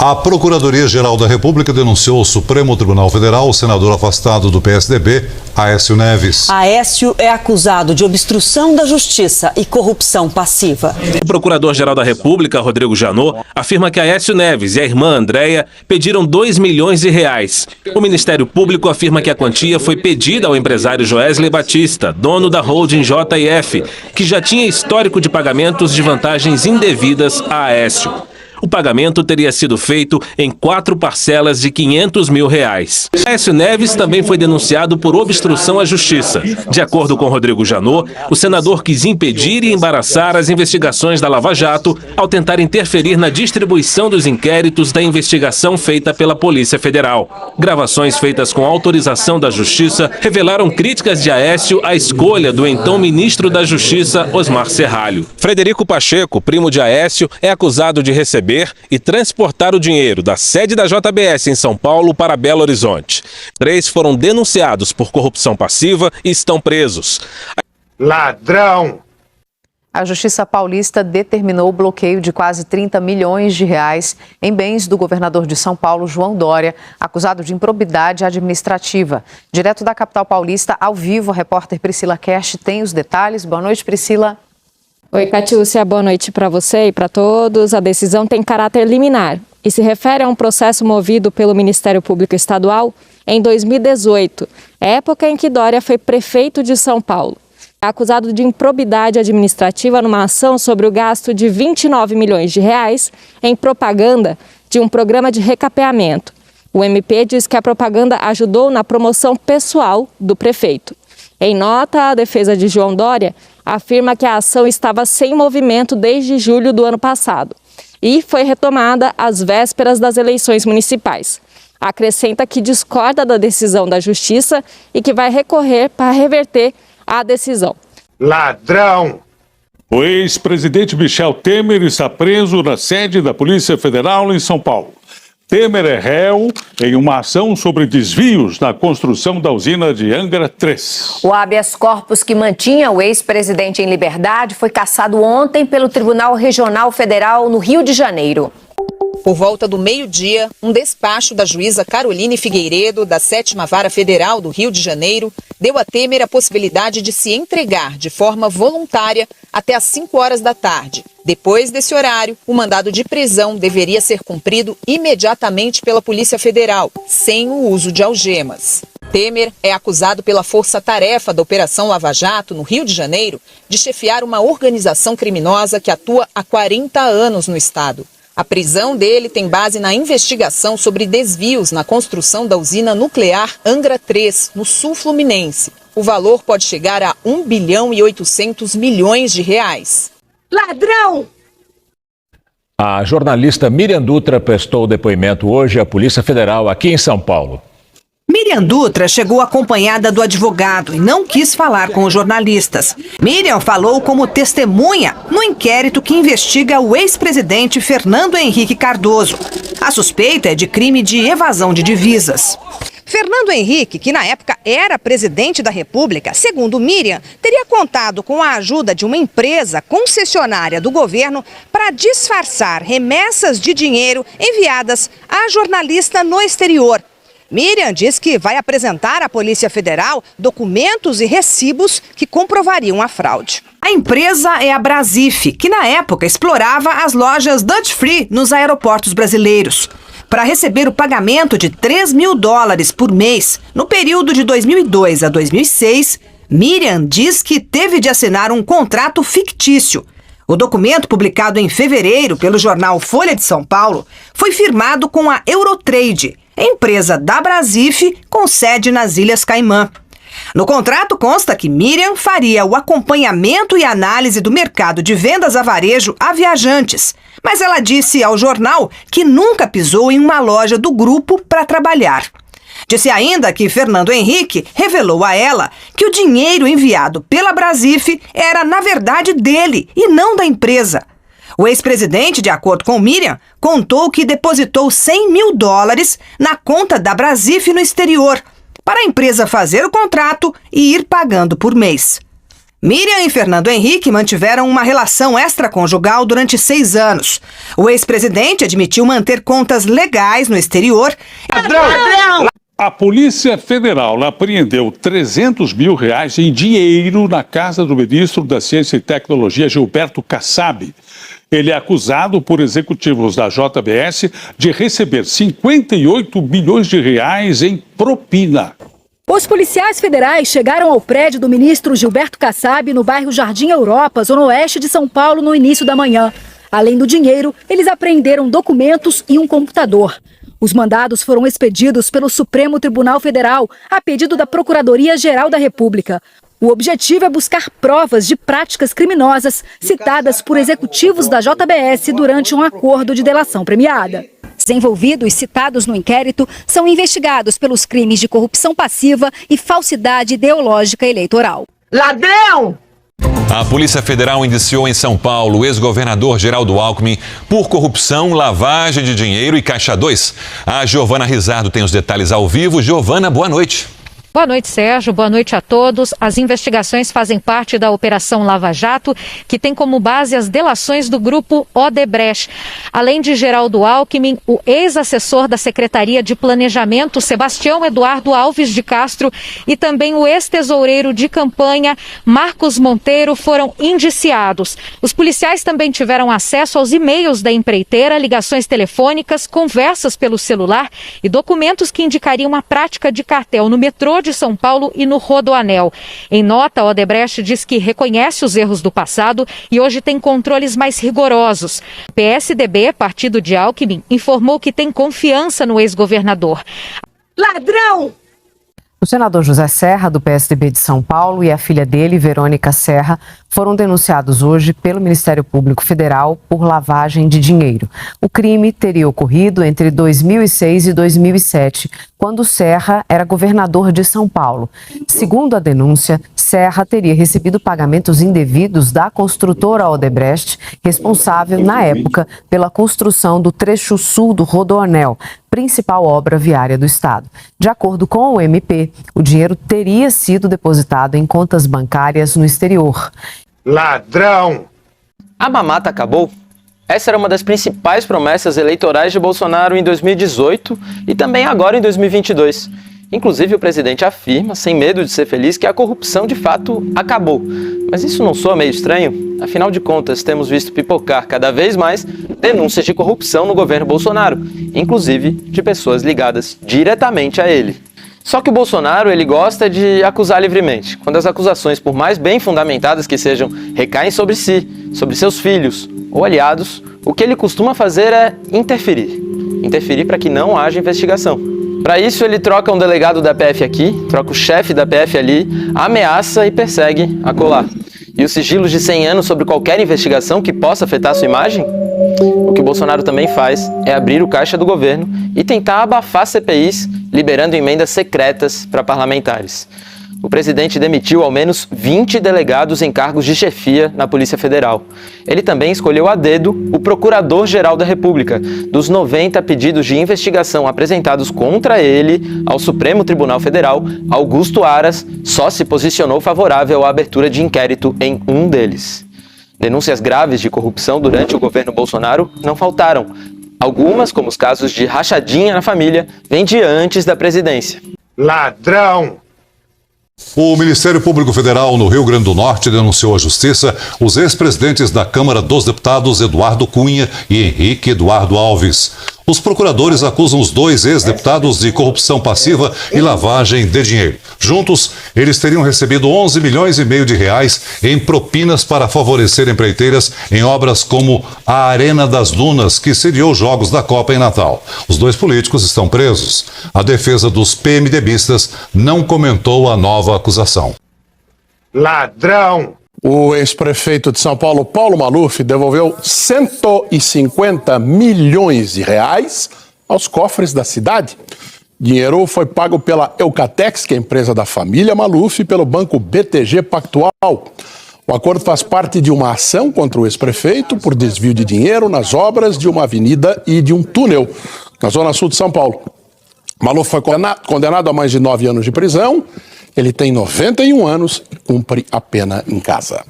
A Procuradoria-Geral da República denunciou ao Supremo Tribunal Federal o senador afastado do PSDB, Aécio Neves. Aécio é acusado de obstrução da justiça e corrupção passiva. O Procurador-Geral da República, Rodrigo Janot, afirma que Aécio Neves e a irmã Andréia pediram R$2 milhões. O Ministério Público afirma que a quantia foi pedida ao empresário Joesley Batista, dono da holding JF, que já tinha histórico de pagamentos de vantagens indevidas a Aécio. O pagamento teria sido feito em 4 parcelas de R$500 mil. Aécio Neves também foi denunciado por obstrução à justiça. De acordo com Rodrigo Janot, o senador quis impedir e embaraçar as investigações da Lava Jato ao tentar interferir na distribuição dos inquéritos da investigação feita pela Polícia Federal. Gravações feitas com autorização da Justiça revelaram críticas de Aécio à escolha do então ministro da Justiça, Osmar Serralho. Frederico Pacheco, primo de Aécio, é acusado de receber e transportar o dinheiro da sede da JBS em São Paulo para Belo Horizonte. 3 foram denunciados por corrupção passiva e estão presos. Ladrão! A Justiça Paulista determinou o bloqueio de quase R$30 milhões em bens do governador de São Paulo, João Dória, acusado de improbidade administrativa. Direto da capital paulista, ao vivo, a repórter Priscila Kersh tem os detalhes. Boa noite, Priscila. Oi, Catiúcia, boa noite para você e para todos. A decisão tem caráter liminar e se refere a um processo movido pelo Ministério Público Estadual em 2018, época em que Dória foi prefeito de São Paulo. É acusado de improbidade administrativa numa ação sobre o gasto de R$29 milhões em propaganda de um programa de recapeamento. O MP diz que a propaganda ajudou na promoção pessoal do prefeito. Em nota, a defesa de João Dória afirma que a ação estava sem movimento desde julho do ano passado e foi retomada às vésperas das eleições municipais. Acrescenta que discorda da decisão da Justiça e que vai recorrer para reverter a decisão. Ladrão! O ex-presidente Michel Temer está preso na sede da Polícia Federal em São Paulo. Temer é réu em uma ação sobre desvios na construção da usina de Angra 3. O habeas corpus que mantinha o ex-presidente em liberdade foi cassado ontem pelo Tribunal Regional Federal no Rio de Janeiro. Por volta do meio-dia, um despacho da juíza Caroline Figueiredo, da 7ª Vara Federal do Rio de Janeiro, deu a Temer a possibilidade de se entregar de forma voluntária até às 5 horas da tarde. Depois desse horário, o mandado de prisão deveria ser cumprido imediatamente pela Polícia Federal, sem o uso de algemas. Temer é acusado pela Força-Tarefa da Operação Lava Jato, no Rio de Janeiro, de chefiar uma organização criminosa que atua há 40 anos no estado. A prisão dele tem base na investigação sobre desvios na construção da usina nuclear Angra 3, no sul fluminense. O valor pode chegar a R$1 bilhão e 800 milhões. Ladrão! A jornalista Miriam Dutra prestou depoimento hoje à Polícia Federal aqui em São Paulo. Miriam Dutra chegou acompanhada do advogado e não quis falar com os jornalistas. Miriam falou como testemunha no inquérito que investiga o ex-presidente Fernando Henrique Cardoso. A suspeita é de crime de evasão de divisas. Fernando Henrique, que na época era presidente da República, segundo Miriam, teria contado com a ajuda de uma empresa concessionária do governo para disfarçar remessas de dinheiro enviadas a jornalista no exterior. Miriam diz que vai apresentar à Polícia Federal documentos e recibos que comprovariam a fraude. A empresa é a Brasif, que na época explorava as lojas Duty Free nos aeroportos brasileiros. Para receber o pagamento de $3 mil por mês, no período de 2002 a 2006, Miriam diz que teve de assinar um contrato fictício. O documento, publicado em fevereiro pelo jornal Folha de São Paulo, foi firmado com a Eurotrade, empresa da Brasif com sede nas Ilhas Caimã. No contrato consta que Miriam faria o acompanhamento e análise do mercado de vendas a varejo a viajantes, mas ela disse ao jornal que nunca pisou em uma loja do grupo para trabalhar. Disse ainda que Fernando Henrique revelou a ela que o dinheiro enviado pela Brasif era, na verdade, dele e não da empresa. O ex-presidente, de acordo com Miriam, contou que depositou $100 mil na conta da Brasif no exterior, para a empresa fazer o contrato e ir pagando por mês. Miriam e Fernando Henrique mantiveram uma relação extraconjugal durante 6 anos. O ex-presidente admitiu manter contas legais no exterior. Ladrão! A Polícia Federal apreendeu R$300 mil em dinheiro na casa do ministro da Ciência e Tecnologia, Gilberto Kassab. Ele é acusado por executivos da JBS de receber R$58 milhões em propina. Os policiais federais chegaram ao prédio do ministro Gilberto Kassab no bairro Jardim Europa, zona oeste de São Paulo, no início da manhã. Além do dinheiro, eles apreenderam documentos e um computador. Os mandados foram expedidos pelo Supremo Tribunal Federal a pedido da Procuradoria-Geral da República. O objetivo é buscar provas de práticas criminosas citadas por executivos da JBS durante um acordo de delação premiada. Os envolvidos citados no inquérito são investigados pelos crimes de corrupção passiva e falsidade ideológica eleitoral. Ladrão! A Polícia Federal indiciou em São Paulo o ex-governador Geraldo Alckmin por corrupção, lavagem de dinheiro e Caixa 2. A Giovana Rizardo tem os detalhes ao vivo. Giovana, boa noite. Boa noite, Sérgio. Boa noite a todos. As investigações fazem parte da Operação Lava Jato, que tem como base as delações do grupo Odebrecht. Além de Geraldo Alckmin, o ex-assessor da Secretaria de Planejamento, Sebastião Eduardo Alves de Castro, e também o ex-tesoureiro de campanha, Marcos Monteiro, foram indiciados. Os policiais também tiveram acesso aos e-mails da empreiteira, ligações telefônicas, conversas pelo celular e documentos que indicariam a prática de cartel no metrô de São Paulo e no Rodoanel. Em nota, a Odebrecht diz que reconhece os erros do passado e hoje tem controles mais rigorosos. O PSDB, partido de Alckmin, informou que tem confiança no ex-governador. Ladrão! O senador José Serra, do PSDB de São Paulo, e a filha dele, Verônica Serra, foram denunciados hoje pelo Ministério Público Federal por lavagem de dinheiro. O crime teria ocorrido entre 2006 e 2007, quando Serra era governador de São Paulo. Segundo a denúncia, Serra teria recebido pagamentos indevidos da construtora Odebrecht, responsável, na época, pela construção do trecho sul do Rodoanel, principal obra viária do estado. De acordo com o MP, o dinheiro teria sido depositado em contas bancárias no exterior. Ladrão! A mamata acabou? Essa era uma das principais promessas eleitorais de Bolsonaro em 2018 e também agora em 2022. Inclusive, o presidente afirma, sem medo de ser feliz, que a corrupção de fato acabou. Mas isso não soa meio estranho? Afinal de contas, temos visto pipocar cada vez mais denúncias de corrupção no governo Bolsonaro, inclusive de pessoas ligadas diretamente a ele. Só que o Bolsonaro, ele gosta de acusar livremente. Quando as acusações, por mais bem fundamentadas que sejam, recaem sobre si, sobre seus filhos ou aliados, o que ele costuma fazer é interferir. Interferir para que não haja investigação. Para isso, ele troca um delegado da PF aqui, troca o chefe da PF ali, ameaça e persegue acolá. E os sigilos de 100 anos sobre qualquer investigação que possa afetar sua imagem? O que o Bolsonaro também faz é abrir o caixa do governo e tentar abafar CPIs, liberando emendas secretas para parlamentares. O presidente demitiu ao menos 20 delegados em cargos de chefia na Polícia Federal. Ele também escolheu a dedo o Procurador-Geral da República. Dos 90 pedidos de investigação apresentados contra ele ao Supremo Tribunal Federal, Augusto Aras só se posicionou favorável à abertura de inquérito em um deles. Denúncias graves de corrupção durante o governo Bolsonaro não faltaram. Algumas, como os casos de rachadinha na família, vêm de antes da presidência. Ladrão! O Ministério Público Federal no Rio Grande do Norte denunciou à Justiça os ex-presidentes da Câmara dos Deputados Eduardo Cunha e Henrique Eduardo Alves. Os procuradores acusam os dois ex-deputados de corrupção passiva e lavagem de dinheiro. Juntos, eles teriam recebido 11 milhões e meio de reais em propinas para favorecer empreiteiras em obras como a Arena das Dunas, que sediou os Jogos da Copa em Natal. Os dois políticos estão presos. A defesa dos PMDBistas não comentou a nova acusação. Ladrão! O ex-prefeito de São Paulo, Paulo Maluf, devolveu 150 milhões de reais aos cofres da cidade. O dinheiro foi pago pela Eucatex, que é a empresa da família Maluf, e pelo banco BTG Pactual. O acordo faz parte de uma ação contra o ex-prefeito por desvio de dinheiro nas obras de uma avenida e de um túnel na zona sul de São Paulo. Maluf foi condenado a mais de 9 anos de prisão Ele tem 91 anos e cumpre a pena em casa.